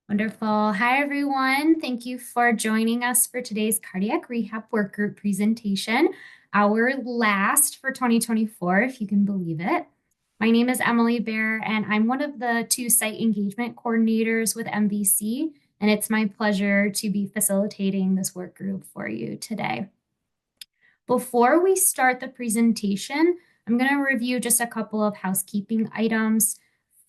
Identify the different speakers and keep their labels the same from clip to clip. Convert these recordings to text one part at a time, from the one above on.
Speaker 1: Wonderful. Hi, everyone. Thank you for joining us for today's Cardiac Rehab Workgroup presentation, our last for 2024, if you can believe it. My name is Emily Bear, and I'm one of the two site engagement coordinators with MVC, and it's my pleasure to be facilitating this workgroup for you today. Before we start the presentation, I'm going to review just a couple of housekeeping items.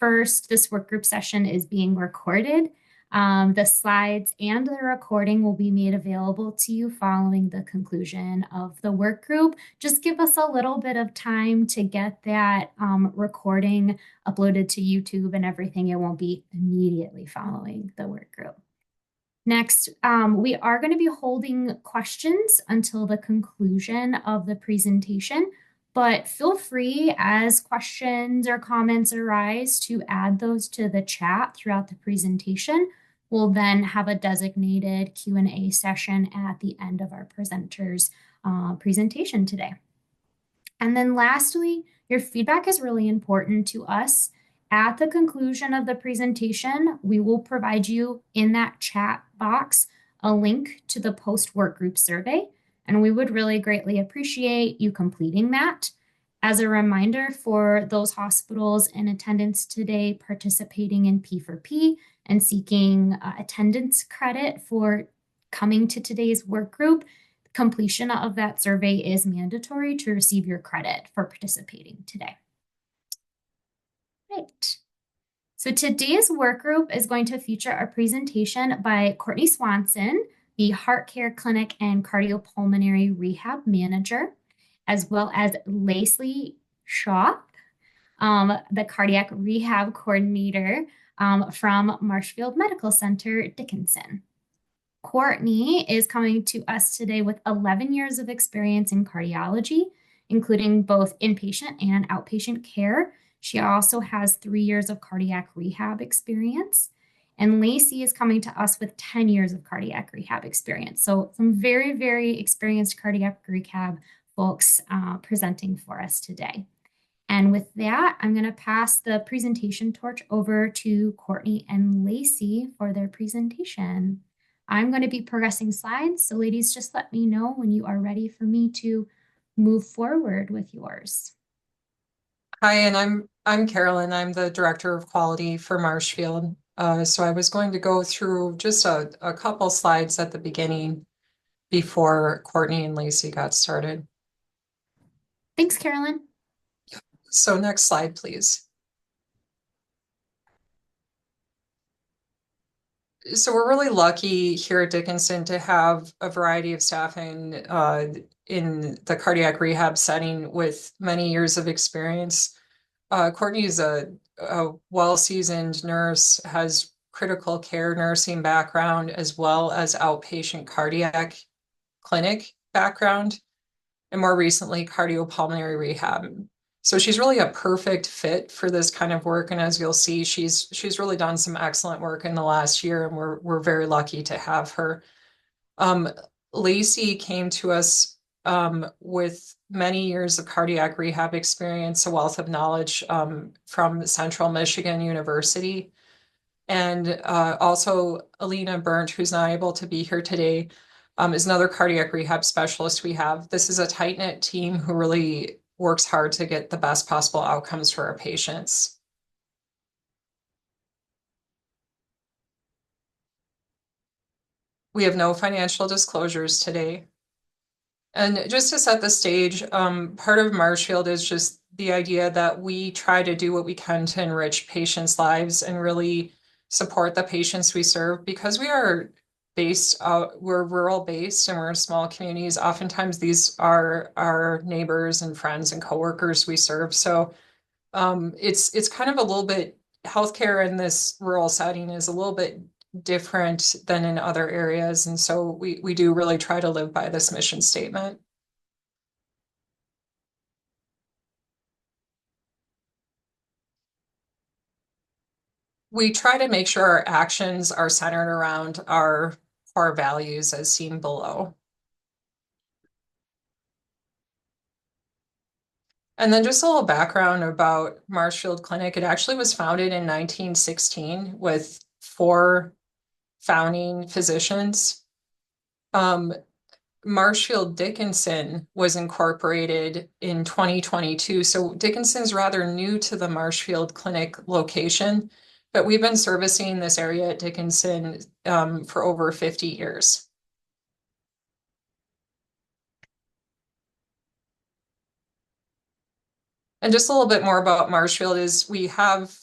Speaker 1: First, this workgroup session is being recorded. The slides and the recording will be made available to you following the conclusion of the work group. Just give us a little bit of time to get that recording uploaded to YouTube and everything. It won't be immediately following the work group. Next, we are going to be holding questions until the conclusion of the presentation, but feel free as questions or comments arise to add those to the chat throughout the presentation. We'll then have a designated Q&A session at the end of our presenter's presentation today. And then lastly, your feedback is really important to us. At the conclusion of the presentation, we will provide you in that chat box a link to the post-work group survey, and we would really greatly appreciate you completing that. As a reminder for those hospitals in attendance today participating in P4P and seeking attendance credit for coming to today's work group, completion of that survey is mandatory to receive your credit for participating today. Right. So today's work group is going to feature a presentation by Courtney Swanson, the Heart Care Clinic and Cardiopulmonary Rehab Manager, as well as Lacey Schjoth, the Cardiac Rehab Coordinator from Marshfield Medical Center, Dickinson. Courtney is coming to us today with 11 years of experience in cardiology, including both inpatient and outpatient care. She also has 3 years of cardiac rehab experience. And Lacey is coming to us with 10 years of cardiac rehab experience. So some very, very experienced cardiac rehab folks presenting for us today. And with that, I'm going to pass the presentation torch over to Courtney and Lacey for their presentation. I'm going to be progressing slides, so ladies, just let me know when you are ready for me to move forward with yours.
Speaker 2: Hi, and I'm Carolyn. I'm the Director of Quality for Marshfield. So I was going to go through just a couple slides at the beginning before Courtney and Lacey got started.
Speaker 1: Thanks, Carolyn.
Speaker 2: So next slide, please. So we're really lucky here at Dickinson to have a variety of staff in the cardiac rehab setting with many years of experience. Courtney is a well-seasoned nurse, has critical care nursing background as well as outpatient cardiac clinic background, and more recently cardiopulmonary rehab. So she's really a perfect fit for this kind of work. And as you'll see, she's really done some excellent work in the last year, and we're very lucky to have her. Lacey came to us with many years of cardiac rehab experience, a wealth of knowledge from Central Michigan University. And also Alina Burnt, who's not able to be here today, is another cardiac rehab specialist we have. This is a tight-knit team who really works hard to get the best possible outcomes for our patients. We have no financial disclosures today. And just to set the stage, part of Marshfield is just the idea that we try to do what we can to enrich patients' lives and really support the patients we serve. Because we are we're rural based and we're in small communities. Oftentimes these are our neighbors and friends and coworkers we serve. So it's kind of a little bit, healthcare in this rural setting is a little bit different than in other areas. And so we do really try to live by this mission statement. We try to make sure our actions are centered around our core values as seen below. And then just a little background about Marshfield Clinic. It actually was founded in 1916 with 4 founding physicians. Marshfield Dickinson was incorporated in 2022. So Dickinson's rather new to the Marshfield Clinic location, but we've been servicing this area at Dickinson for over 50 years. And just a little bit more about Marshfield is we have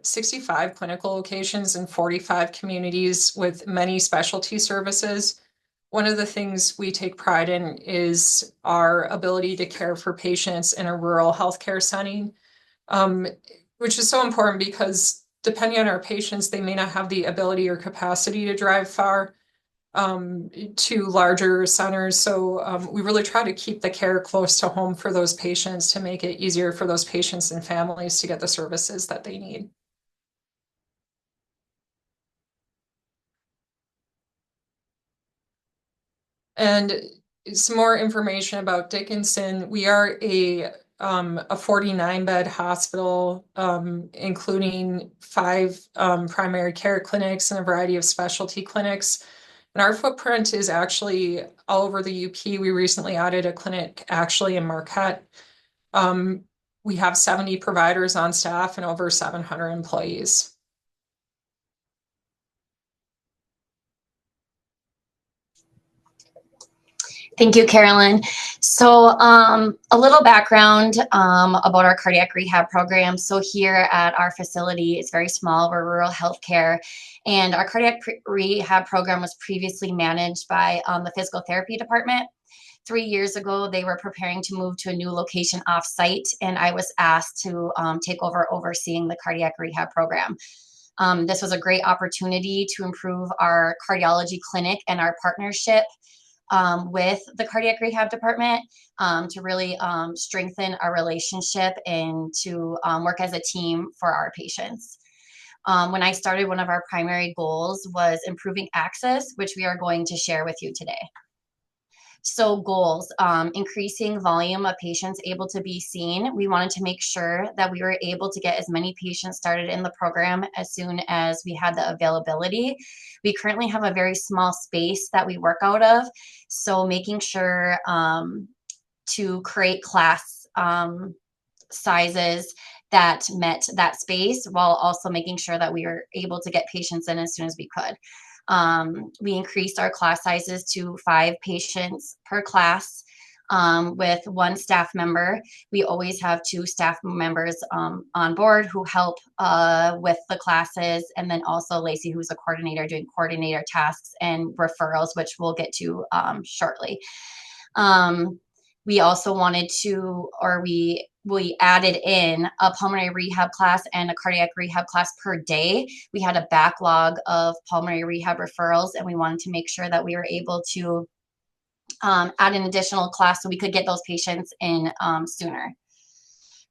Speaker 2: 65 clinical locations in 45 communities with many specialty services. One of the things we take pride in is our ability to care for patients in a rural healthcare setting, which is so important because depending on our patients, they may not have the ability or capacity to drive far to larger centers. So we really try to keep the care close to home for those patients to make it easier for those patients and families to get the services that they need. And some more information about Dickinson. We are a 49-bed hospital, including 5 primary care clinics and a variety of specialty clinics. And our footprint is actually all over the UP. We recently added a clinic actually in Marquette. We have 70 providers on staff and over 700 employees.
Speaker 3: Thank you, Carolyn. So a little background about our cardiac rehab program. So here at our facility, it's very small. We're rural healthcare. And our cardiac rehab program was previously managed by the physical therapy department. 3 years ago, they were preparing to move to a new location off-site, and I was asked to take over overseeing the cardiac rehab program. This was a great opportunity to improve our cardiology clinic and our partnership with the cardiac rehab department to really strengthen our relationship and to work as a team for our patients. When I started, one of our primary goals was improving access, which we are going to share with you today. So goals, increasing volume of patients able to be seen. We wanted to make sure that we were able to get as many patients started in the program as soon as we had the availability. We currently have a very small space that we work out of. So making sure to create class sizes that met that space while also making sure that we were able to get patients in as soon as we could. We increased our class sizes to 5 patients per class with 1 staff member. We always have 2 staff members on board who help with the classes, and then also Lacey, who's a coordinator, doing coordinator tasks and referrals, which we'll get to shortly. We also wanted to, or we added in a pulmonary rehab class and a cardiac rehab class per day. We had a backlog of pulmonary rehab referrals, and we wanted to make sure that we were able to add an additional class so we could get those patients in sooner.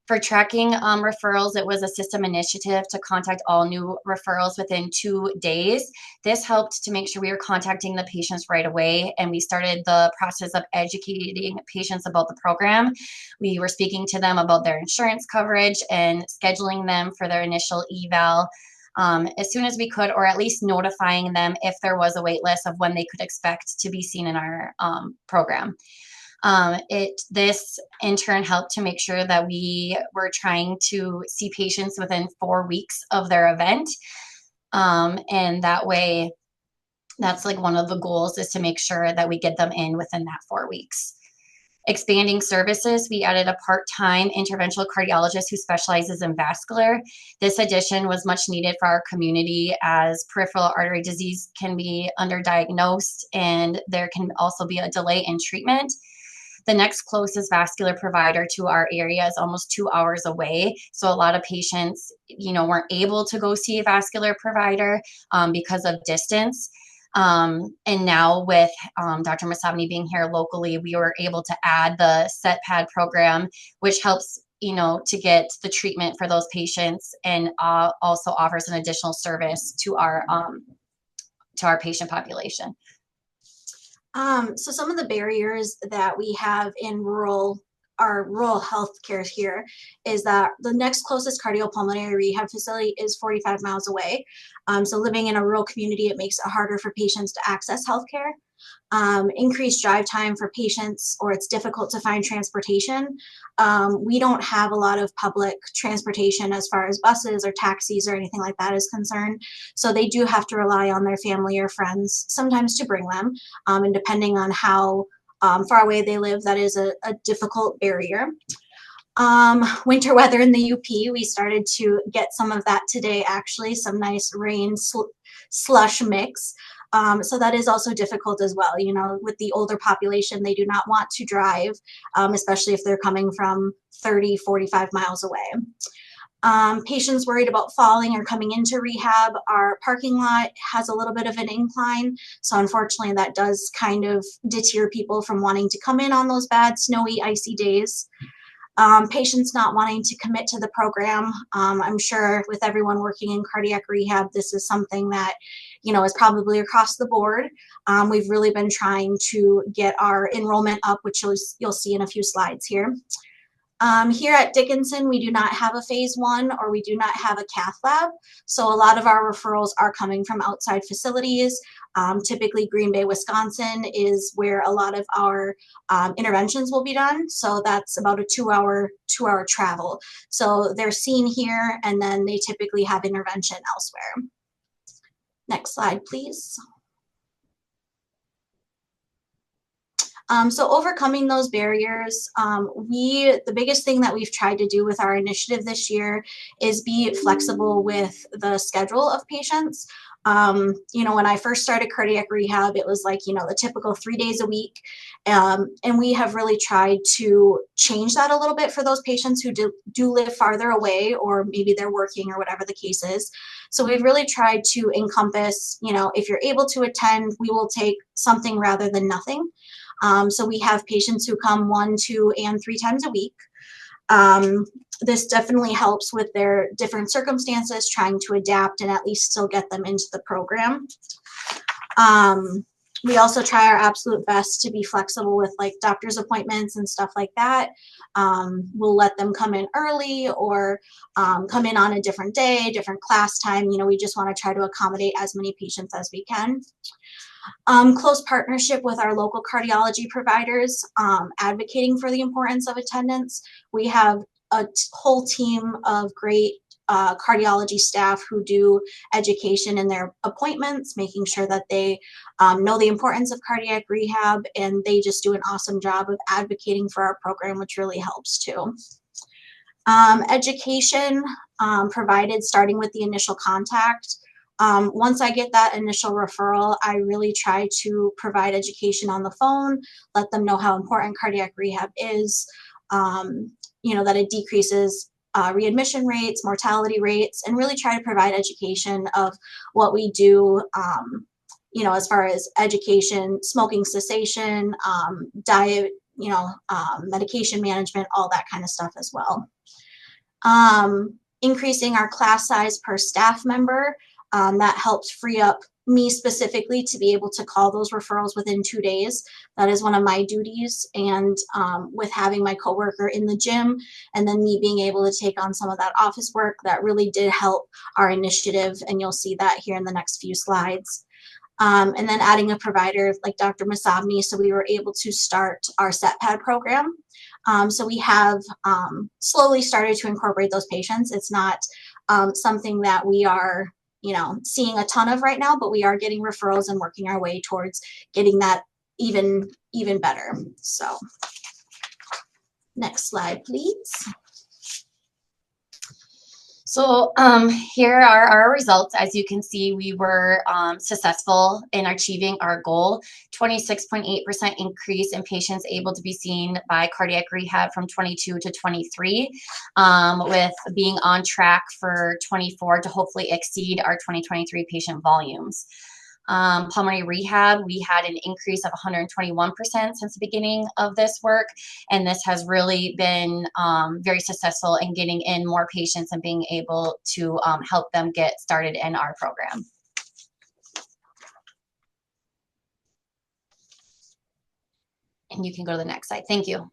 Speaker 3: For tracking referrals, it was a system initiative to contact all new referrals within 2 days. This helped to make sure we were contacting the patients right away, and we started the process of educating patients about the program. We were speaking to them about their insurance coverage and scheduling them for their initial eval as soon as we could, or at least notifying them if there was a wait list of when they could expect to be seen in our program. This in turn helped to make sure that we were trying to see patients within 4 weeks of their event. And that way, that's like one of the goals, is to make sure that we get them in within that 4 weeks. Expanding services, we added a part-time interventional cardiologist who specializes in vascular. This addition was much needed for our community, as peripheral artery disease can be underdiagnosed and there can also be a delay in treatment. The next closest vascular provider to our area is almost 2 hours away. So a lot of patients, weren't able to go see a vascular provider because of distance. And now with Dr. Masabni being here locally, we were able to add the set pad program, which helps, to get the treatment for those patients, and also offers an additional service to our patient population.
Speaker 4: So some of the barriers that we have in rural our rural health care here is that the next closest cardiopulmonary rehab facility is 45 miles away. So living in a rural community, it makes it harder for patients to access healthcare. Increased drive time for patients, or it's difficult to find transportation. We don't have a lot of public transportation as far as buses or taxis or anything like that is concerned. So they do have to rely on their family or friends sometimes to bring them. And depending on how far away they live, that is a difficult barrier. Winter weather in the UP, we started to get some of that today, actually, some nice rain slush mix. So that is also difficult as well. You know, with the older population, they do not want to drive, especially if they're coming from 30, 45 miles away. Patients worried about falling or coming into rehab, our parking lot has a little bit of an incline. So unfortunately, that does kind of deter people from wanting to come in on those bad, snowy, icy days. Patients not wanting to commit to the program. I'm sure with everyone working in cardiac rehab, this is something that, you know, is probably across the board. We've really been trying to get our enrollment up, which you'll see in a few slides here. Here at Dickinson, we do not have a phase 1 or we do not have a cath lab. So a lot of our referrals are coming from outside facilities. Typically Green Bay, Wisconsin is where a lot of our interventions will be done. So that's about a two-hour travel. So they're seen here and then they typically have intervention elsewhere. Next slide, please. So overcoming those barriers, the biggest thing that we've tried to do with our initiative this year is be flexible with the schedule of patients. You know, when I first started cardiac rehab, it was like, you know, the typical 3 days a week. And we have really tried to change that a little bit for those patients who do live farther away, or maybe they're working or whatever the case is. So we've really tried to encompass, you know, if you're able to attend, we will take something rather than nothing. So we have patients who come 1, 2, and 3 times a week. This definitely helps with their different circumstances, trying to adapt and at least still get them into the program. We also try our absolute best to be flexible with like doctor's appointments and stuff like that. We'll let them come in early or come in on a different day, different class time. You know, we just want to try to accommodate as many patients as we can. Close partnership with our local cardiology providers, advocating for the importance of attendance. We have a whole team of great cardiology staff who do education in their appointments, making sure that they know the importance of cardiac rehab, and they just do an awesome job of advocating for our program, which really helps too. Education provided starting with the initial contact. Once I get that initial referral, I really try to provide education on the phone, let them know how important cardiac rehab is, you know, that it decreases readmission rates, mortality rates, and really try to provide education of what we do, you know, as far as education, smoking cessation, diet, you know, medication management, all that kind of stuff as well. Increasing our class size per staff member. That helps free up me specifically to be able to call those referrals within 2 days. That is one of my duties. And with having my coworker in the gym and then me being able to take on some of that office work, that really did help our initiative. And you'll see that here in the next few slides. And then adding a provider like Dr. Masabni, so we were able to start our SetPad program. So we have slowly started to incorporate those patients. It's not something that we are, you know, seeing a ton of right now, but we are getting referrals and working our way towards getting that even better. So next slide, please.
Speaker 3: So here are our results. As you can see, we were successful in achieving our goal, 26.8% increase in patients able to be seen by cardiac rehab from 22 to 23, with being on track for 24 to hopefully exceed our 2023 patient volumes. Pulmonary rehab, we had an increase of 121% since the beginning of this work, and this has really been very successful in getting in more patients and being able to help them get started in our program. And you can go to the next slide. Thank you.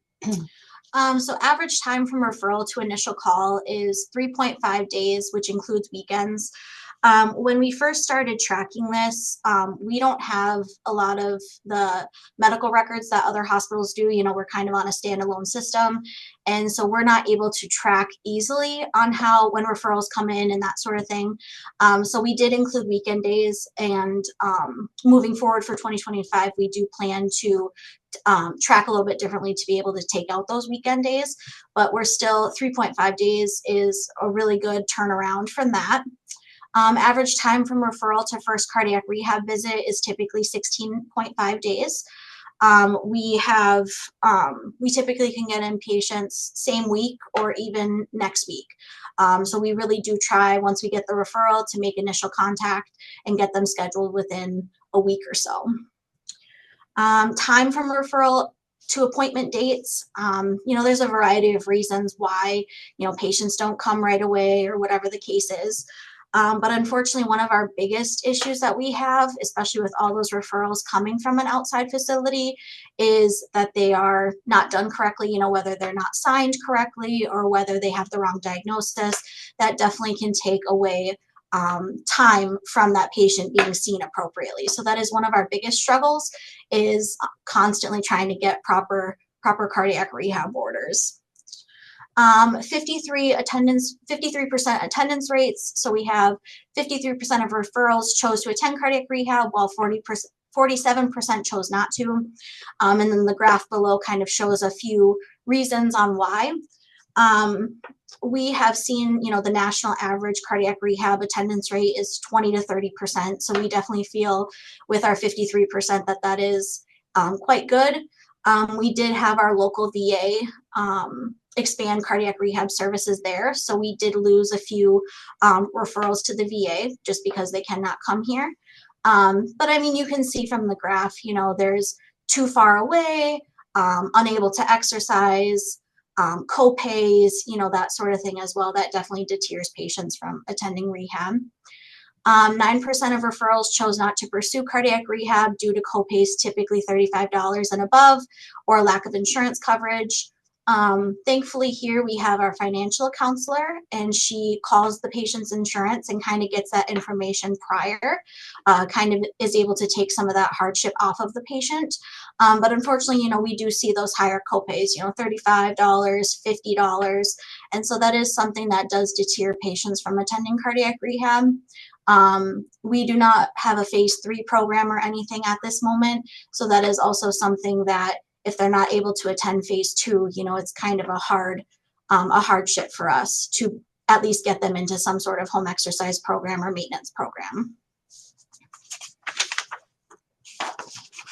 Speaker 4: So average time from referral to initial call is 3.5 days, which includes weekends. When we first started tracking this, we don't have a lot of the medical records that other hospitals do. You know, we're kind of on a standalone system. And so we're not able to track easily on how, when referrals come in and that sort of thing. So we did include weekend days, and moving forward for 2025, we do plan to track a little bit differently to be able to take out those weekend days, but we're still 3.5 days is a really good turnaround from that. Average time from referral to first cardiac rehab visit is typically 16.5 days. We typically can get in patients same week or even next week. So we really do try, once we get the referral, to make initial contact and get them scheduled within a week or so. Time from referral to appointment dates, there's a variety of reasons why, patients don't come right away or whatever the case is. But unfortunately, one of our biggest issues that we have, especially with all those referrals coming from an outside facility, is that they are not done correctly, whether they're not signed correctly or whether they have the wrong diagnosis. That definitely can take away time from that patient being seen appropriately. So that is one of our biggest struggles, is constantly trying to get proper cardiac rehab orders. 53% attendance rates. So we have 53% of referrals chose to attend cardiac rehab, while 47% chose not to. And then the graph below kind of shows a few reasons on why. We have seen, the national average cardiac rehab attendance rate is 20 to 30%. So we definitely feel with our 53% that is quite good. We did have our local VA expand cardiac rehab services there. So we did lose a few referrals to the VA just because they cannot come here. But I mean, you can see from the graph, there's too far away, unable to exercise, co-pays, that sort of thing as well. That definitely deters patients from attending rehab. 9% of referrals chose not to pursue cardiac rehab due to co-pays typically $35 and above, or lack of insurance coverage. Thankfully here we have our financial counselor, and she calls the patient's insurance and kind of gets that information prior, kind of is able to take some of that hardship off of the patient. But unfortunately, we do see those higher copays, $35, $50. And so that is something that does deter patients from attending cardiac rehab. We do not have a phase 3 program or anything at this moment. So that is also something that, if they're not able to attend phase 2, it's kind of a hardship for us to at least get them into some sort of home exercise program or maintenance program.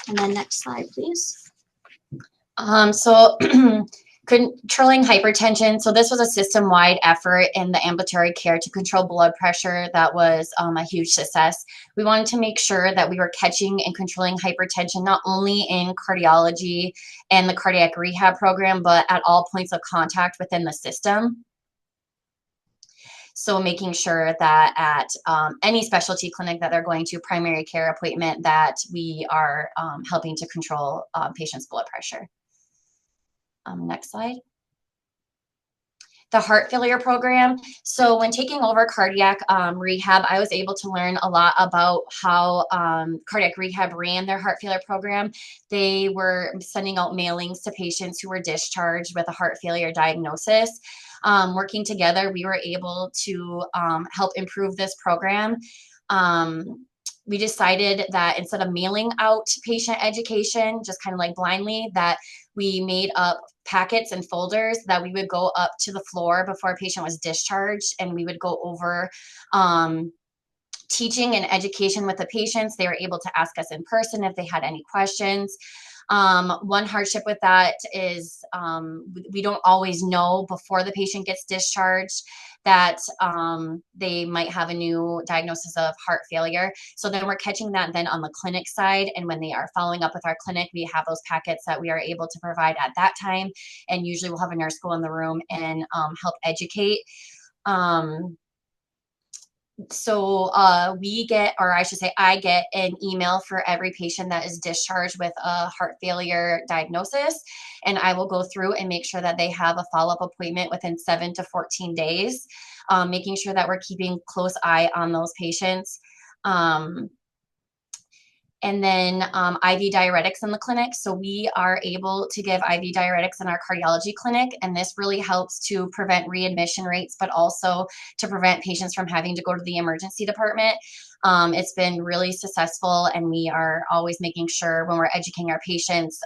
Speaker 4: And then next slide, please.
Speaker 3: So controlling hypertension. So this was a system-wide effort in the ambulatory care to control blood pressure. That was a huge success. We wanted to make sure that we were catching and controlling hypertension, not only in cardiology and the cardiac rehab program, but at all points of contact within the system. So making sure that at any specialty clinic that they're going to, primary care appointment, that we are helping to control patients' blood pressure. Next slide. The heart failure program. So when taking over cardiac rehab, I was able to learn a lot about how cardiac rehab ran their heart failure program. They were sending out mailings to patients who were discharged with a heart failure diagnosis. Working together, we were able to help improve this program. We decided that instead of mailing out patient education, just kind of like blindly, that we made up packets and folders that we would go up to the floor before a patient was discharged, and we would go over teaching and education with the patients. They were able to ask us in person if they had any questions. One hardship with that is we don't always know before the patient gets discharged that they might have a new diagnosis of heart failure. So then we're catching that then on the clinic side. And when they are following up with our clinic, we have those packets that we are able to provide at that time. And usually we'll have a nurse go in the room and help educate. we get, or I should say, I get an email for every patient that is discharged with a heart failure diagnosis. And I will go through and make sure that they have a follow-up appointment within 7 to 14 days, making sure that we're keeping close eye on those patients. And then IV diuretics in the clinic. So we are able to give IV diuretics in our cardiology clinic, and this really helps to prevent readmission rates, but also to prevent patients from having to go to the emergency department. It's been really successful, and we are always making sure when we're educating our patients,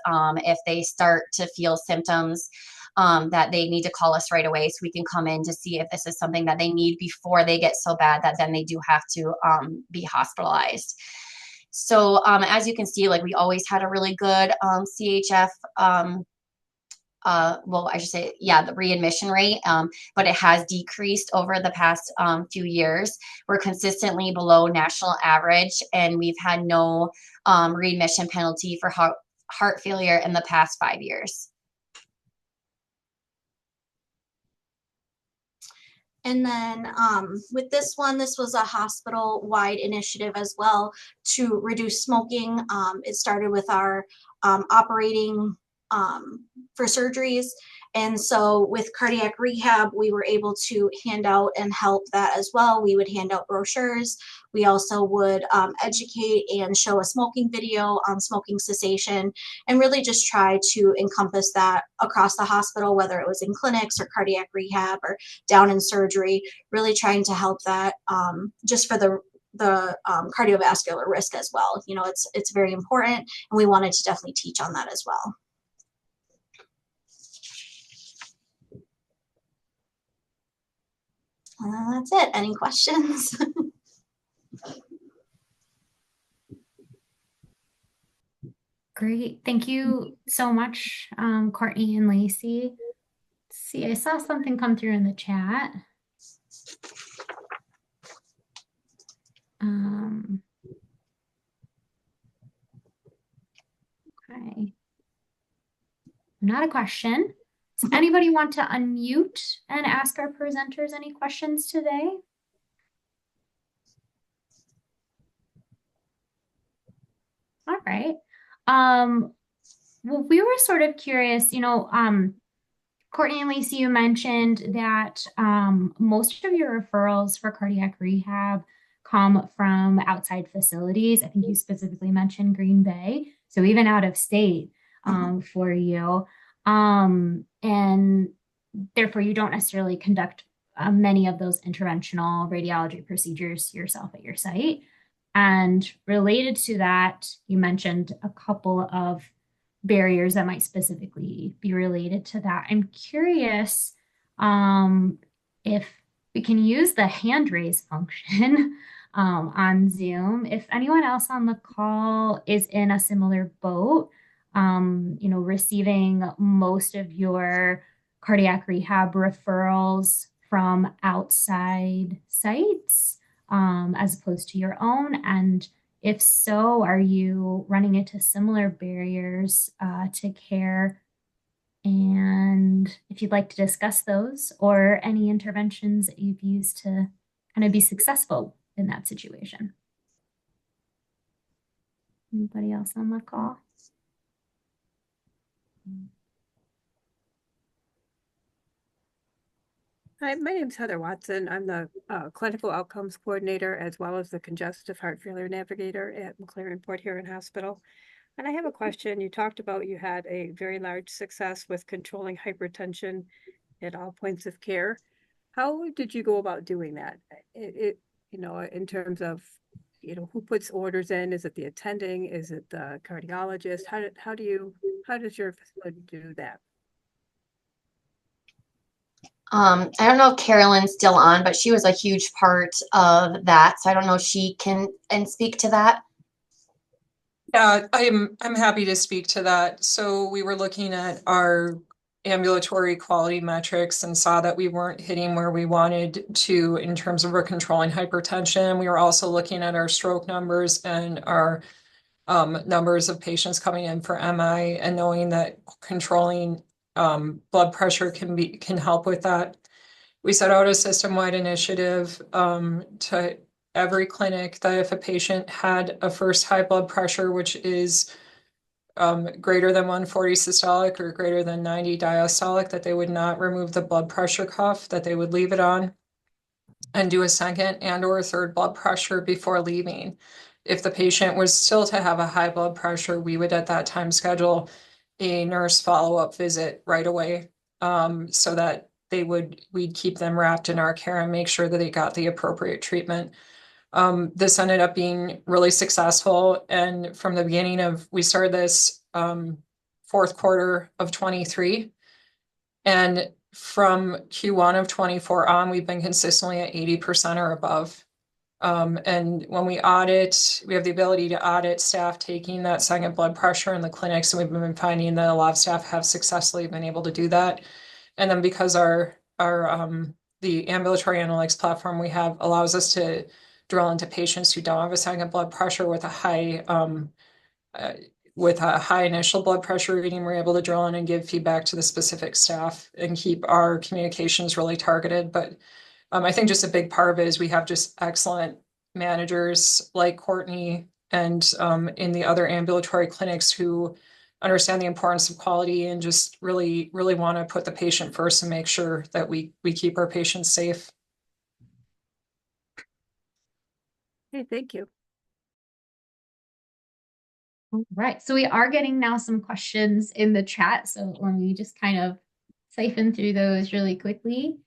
Speaker 3: if they start to feel symptoms, that they need to call us right away so we can come in to see if this is something that they need before they get so bad that then they do have to be hospitalized. So as you can see, like we always had a really good CHF, well, I should say, yeah, the readmission rate, but it has decreased over the past few years. We're consistently below national average, and we've had no readmission penalty for heart failure in the past 5 years.
Speaker 4: And then with this one, this was a hospital-wide initiative as well to reduce smoking. It started with our operating for surgeries. And so with cardiac rehab, we were able to hand out and help that as well. We would hand out brochures. We also would educate and show a smoking video on smoking cessation, and really just try to encompass that across the hospital, whether it was in clinics or cardiac rehab or down in surgery, really trying to help that just for the cardiovascular risk as well. You know, it's very important, and we wanted to definitely teach on that as well. That's it. Any questions?
Speaker 1: Great. Thank you so much, Courtney and Lacey. Let's see, I saw something come through in the chat. Okay. Not a question. Does anybody want to unmute and ask our presenters any questions today? All right. Well, we were sort of curious, you know, Courtney and Lacey, you mentioned that most of your referrals for cardiac rehab come from outside facilities. I think you specifically mentioned Green Bay, so even out of state for you. And therefore, you don't necessarily conduct many of those interventional radiology procedures yourself at your site. And related to that, you mentioned a couple of barriers that might specifically be related to that. I'm curious if we can use the hand raise function on Zoom. If anyone else on the call is in a similar boat, you know, receiving most of your cardiac rehab referrals from outside sites as opposed to your own, and if so, are you running into similar barriers to care? And if you'd like to discuss those or any interventions that you've used to kind of be successful in that situation. Anybody else on the call?
Speaker 5: Hi, my name is Heather Watson. I'm the clinical outcomes coordinator as well as the congestive heart failure navigator at McLaren Port Huron Hospital. And I have a question. You talked about you had a very large success with controlling hypertension at all points of care. How did you go about doing that? You know, in terms of, you know, who puts orders in? Is it the attending? Is it the cardiologist? How does your facility do that?
Speaker 3: I don't know if Carolyn's still on, but she was a huge part of that. So I don't know if she can speak to that.
Speaker 2: Yeah, I'm happy to speak to that. So we were looking at our ambulatory quality metrics and saw that we weren't hitting where we wanted to in terms of our controlling hypertension. We were also looking at our stroke numbers and our numbers of patients coming in for MI, and knowing that controlling blood pressure can help with that. We set out a system-wide initiative to every clinic that if a patient had a first high blood pressure, which is greater than 140 systolic or greater than 90 diastolic, that they would not remove the blood pressure cuff, that they would leave it on and do a second and or third blood pressure before leaving. If the patient was still to have a high blood pressure, we would at that time schedule a nurse follow-up visit right away, so that we'd keep them wrapped in our care and make sure that they got the appropriate treatment. This ended up being really successful. And from the beginning we started this fourth quarter of 23. And from Q1 of 24 on, we've been consistently at 80% or above. And when we audit, we have the ability to audit staff taking that second blood pressure in the clinics. And we've been finding that a lot of staff have successfully been able to do that. And then because the ambulatory analytics platform we have allows us to drill into patients who don't have a second blood pressure with a high initial blood pressure reading, we're able to drill in and give feedback to the specific staff and keep our communications really targeted. But I think just a big part of it is we have just excellent managers like Courtney and in the other ambulatory clinics who understand the importance of quality and just really, really want to put the patient first and make sure that we keep our patients safe.
Speaker 5: Hey, thank you.
Speaker 1: All right, so we are getting now some questions in the chat, so let me just kind of siphon through those really quickly.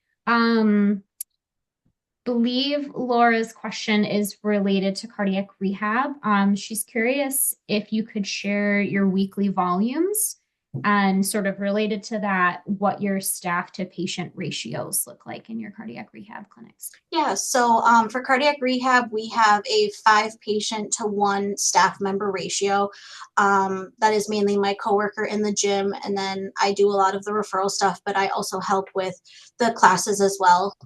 Speaker 1: Believe Laura's question is related to cardiac rehab. She's curious if you could share your weekly volumes and sort of related to that, what your staff to patient ratios look like in your cardiac rehab clinics.
Speaker 4: Yeah, so for cardiac rehab, we have a 5 patient to 1 staff member ratio. That is mainly my coworker in the gym, and then I do a lot of the referral stuff, but I also help with the classes as well.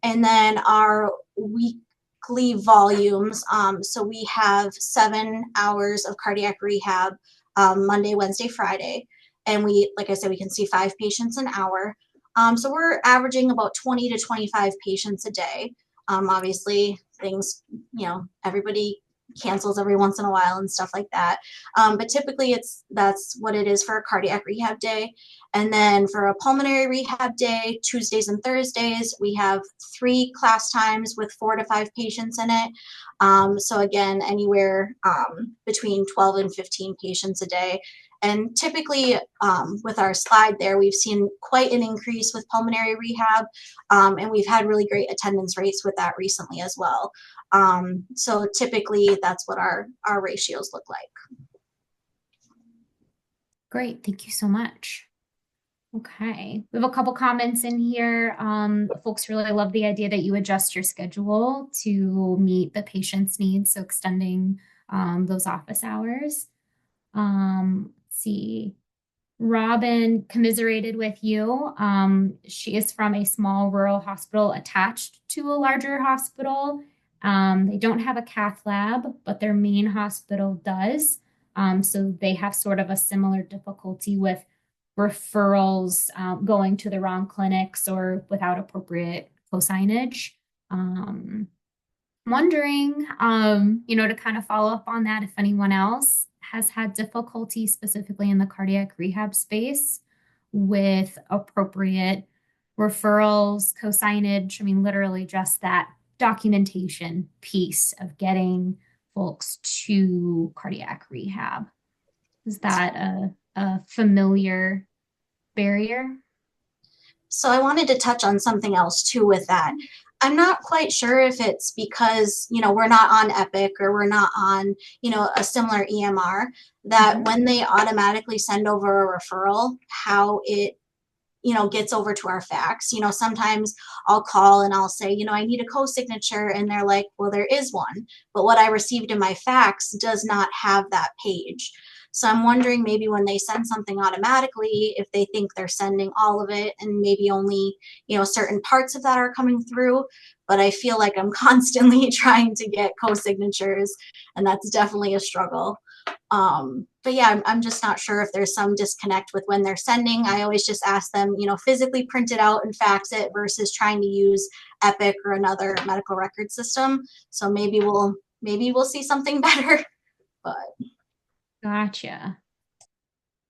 Speaker 4: And then our weekly volumes, so we have 7 hours of cardiac rehab Monday, Wednesday, Friday. And we, like I said, we can see 5 patients an hour. So we're averaging about 20 to 25 patients a day. Obviously, things, everybody cancels every once in a while and stuff like that. But typically that's what it is for a cardiac rehab day. And then for a pulmonary rehab day, Tuesdays and Thursdays, we have 3 class times with 4 to 5 patients in it. So again, anywhere between 12 and 15 patients a day. And typically with our slide there, we've seen quite an increase with pulmonary rehab, and we've had really great attendance rates with that recently as well. So typically that's what our ratios look like.
Speaker 1: Great, thank you so much. Okay, we have a couple comments in here. Folks really love the idea that you adjust your schedule to meet the patient's needs, so extending those office hours. Let's see. Robin commiserated with you. She is from a small rural hospital attached to a larger hospital. They don't have a cath lab, but their main hospital does. So they have sort of a similar difficulty with referrals going to the wrong clinics or without appropriate co-signage. Wondering, to kind of follow up on that, if anyone else has had difficulty specifically in the cardiac rehab space with appropriate referrals, co-signage. I mean, literally just that documentation piece of getting folks to cardiac rehab. Is that a familiar barrier?
Speaker 4: So I wanted to touch on something else too with that. I'm not quite sure if it's because, we're not on Epic or we're not on, a similar EMR, that when they automatically send over a referral, how it, gets over to our fax. Sometimes I'll call and I'll say, I need a co-signature, and they're like, well, there is one. But what I received in my fax does not have that page. So I'm wondering maybe when they send something automatically, if they think they're sending all of it and maybe only, certain parts of that are coming through. But I feel like I'm constantly trying to get co-signatures, and that's definitely a struggle. But yeah, I'm just not sure if there's some disconnect with when they're sending. I always just ask them, physically print it out and fax it versus trying to use Epic or another medical record system. So maybe we'll see something better. But
Speaker 1: Gotcha.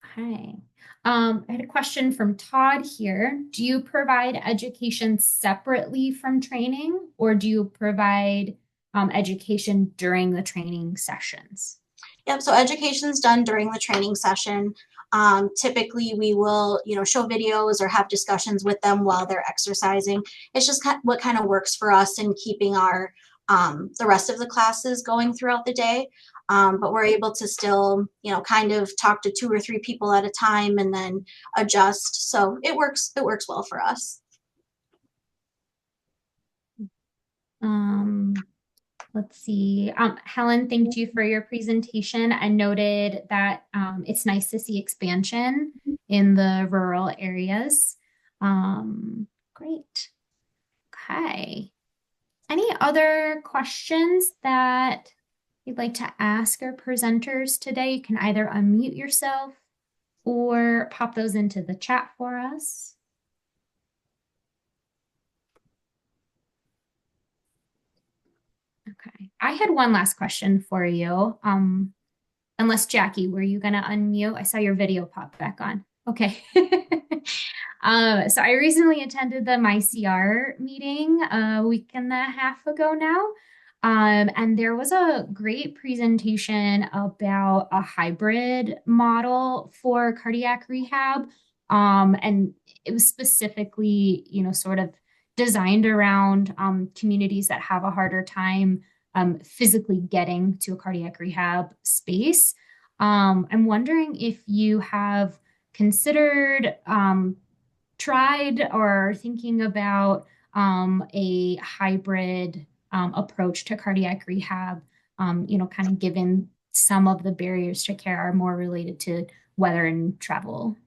Speaker 1: Okay. I had a question from Todd here. Do you provide education separately from training, or do you provide education during the training sessions?
Speaker 4: yep, so education's done during the training session. Typically we will, show videos or have discussions with them while they're exercising. It's just what kind of works for us in keeping our the rest of the classes going throughout the day. But we're able to still, kind of talk to 2 or 3 people at a time and then adjust. So it works well for us.
Speaker 1: Let's see. Helen, thanked you for your presentation and noted that it's nice to see expansion in the rural areas. Great. Okay. Any other questions that you'd like to ask our presenters today? You can either unmute yourself or pop those into the chat for us. Okay. I had one last question for you. Unless Jackie, were you gonna unmute? I saw your video pop back on. Okay. So I recently attended the MyCR meeting a week and a half ago now. And there was a great presentation about a hybrid model for cardiac rehab. And it was specifically, sort of designed around communities that have a harder time physically getting to a cardiac rehab space. I'm wondering if you have considered, tried, or thinking about a hybrid approach to cardiac rehab, kind of given some of the barriers to care are more related to weather and travel.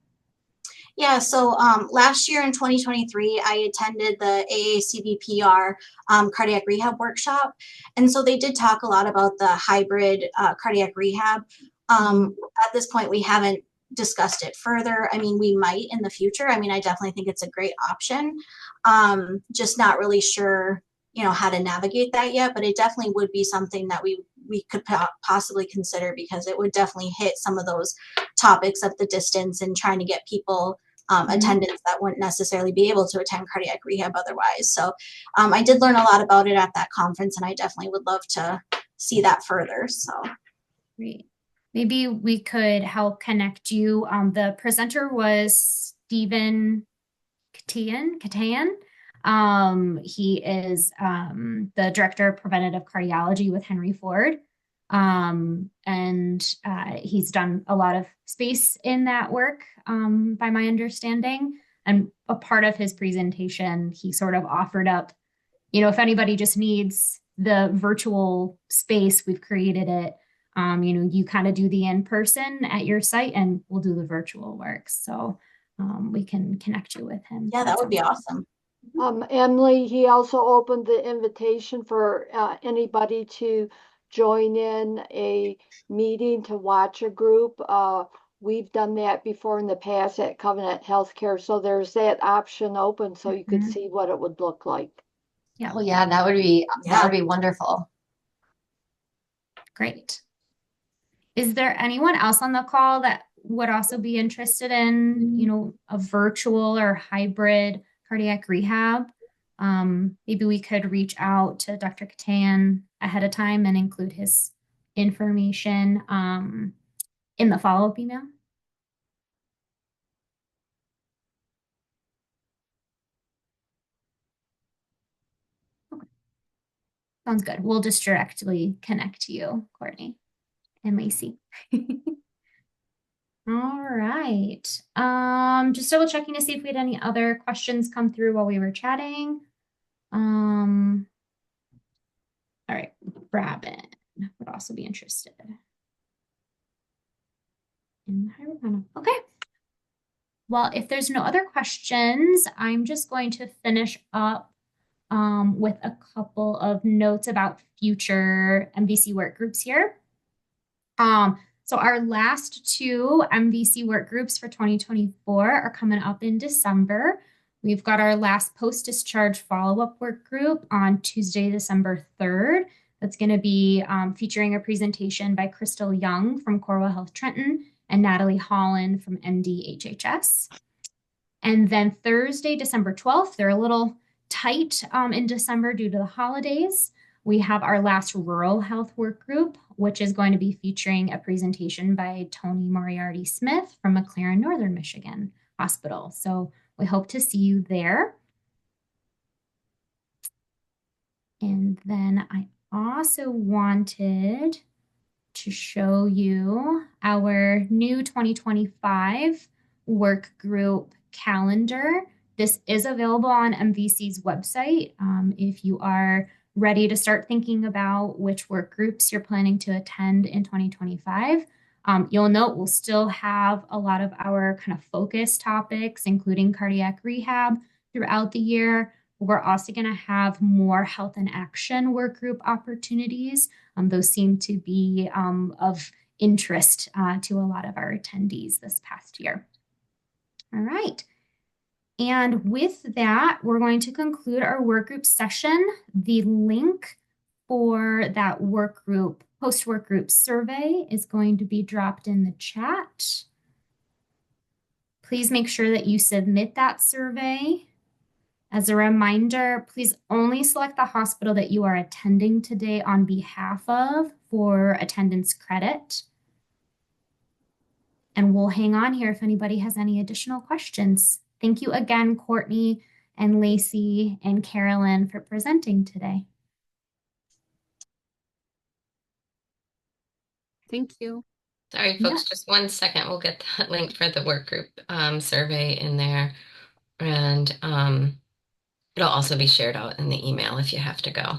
Speaker 4: Yeah, so last year in 2023, I attended the AACVPR cardiac rehab workshop. And so they did talk a lot about the hybrid cardiac rehab. At this point, we haven't discussed it further. I mean, we might in the future. I mean, I definitely think it's a great option. Just not really sure, how to navigate that yet, but it definitely would be something that we could possibly consider, because it would definitely hit some of those topics of the distance and trying to get people attendance that wouldn't necessarily be able to attend cardiac rehab otherwise. So I did learn a lot about it at that conference, and I definitely would love to see that further. So
Speaker 1: great. Maybe we could help connect you. The presenter was Stephen Katayan. He is the director of preventative cardiology with Henry Ford. And he's done a lot of space in that work, by my understanding. And a part of his presentation, he sort of offered up, if anybody just needs the virtual space, we've created it. You kind of do the in-person at your site and we'll do the virtual work. So we can connect you with him.
Speaker 4: yeah, that would be awesome.
Speaker 6: Emily, he also opened the invitation for anybody to join in a meeting to watch a group. We've done that before in the past at Covenant Healthcare, so there's that option open so you could see what it would look like.
Speaker 1: Yeah.
Speaker 3: Oh yeah, that would be wonderful.
Speaker 1: Great. Is there anyone else on the call that would also be interested in, a virtual or hybrid cardiac rehab? Maybe we could reach out to Dr. Katan ahead of time and include his information in the follow-up email. Okay. Sounds good. We'll just directly connect you, Courtney and Lacey. All right. Just double checking to see if we had any other questions come through while we were chatting. All right, Brabin would also be interested in hybrid. Okay. Well, if there's no other questions, I'm just going to finish up with a couple of notes about future MVC work groups here. So our last two MVC work groups for 2024 are coming up in December. We've got our last post-discharge follow-up work group on Tuesday, December 3rd. That's going to be featuring a presentation by Crystal Young from Corwell Health Trenton and Natalie Holland from MDHHS. And then Thursday, December 12th, they're a little tight in December due to the holidays. We have our last rural health work group, which is going to be featuring a presentation by Tony Moriarty Smith from McLaren Northern Michigan Hospital. So we hope to see you there. And then I also wanted to show you our new 2025 work group calendar. This is available on MVC's website. If you are ready to start thinking about which work groups you're planning to attend in 2025, you'll note we'll still have a lot of our kind of focus topics, including cardiac rehab throughout the year. We're also going to have more health and action work group opportunities. Those seem to be of interest to a lot of our attendees this past year. All right. And with that, we're going to conclude our work group session. The link for that work group, post-work group survey is going to be dropped in the chat. Please make sure that you submit that survey. As a reminder, please only select the hospital that you are attending today on behalf of for attendance credit. And we'll hang on here if anybody has any additional questions. Thank you again, Courtney and Lacey and Carolyn, for presenting today.
Speaker 5: Thank you.
Speaker 7: Sorry, folks, just 1 second. We'll get that link for the work group survey in there. And it'll also be shared out in the email if you have to go.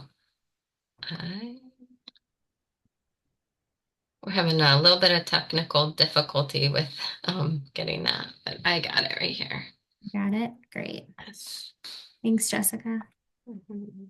Speaker 7: We're having a little bit of technical difficulty with getting that, but I got it right here.
Speaker 1: Got it? Great.
Speaker 7: Yes.
Speaker 1: Thanks, Jessica.
Speaker 5: Mhm.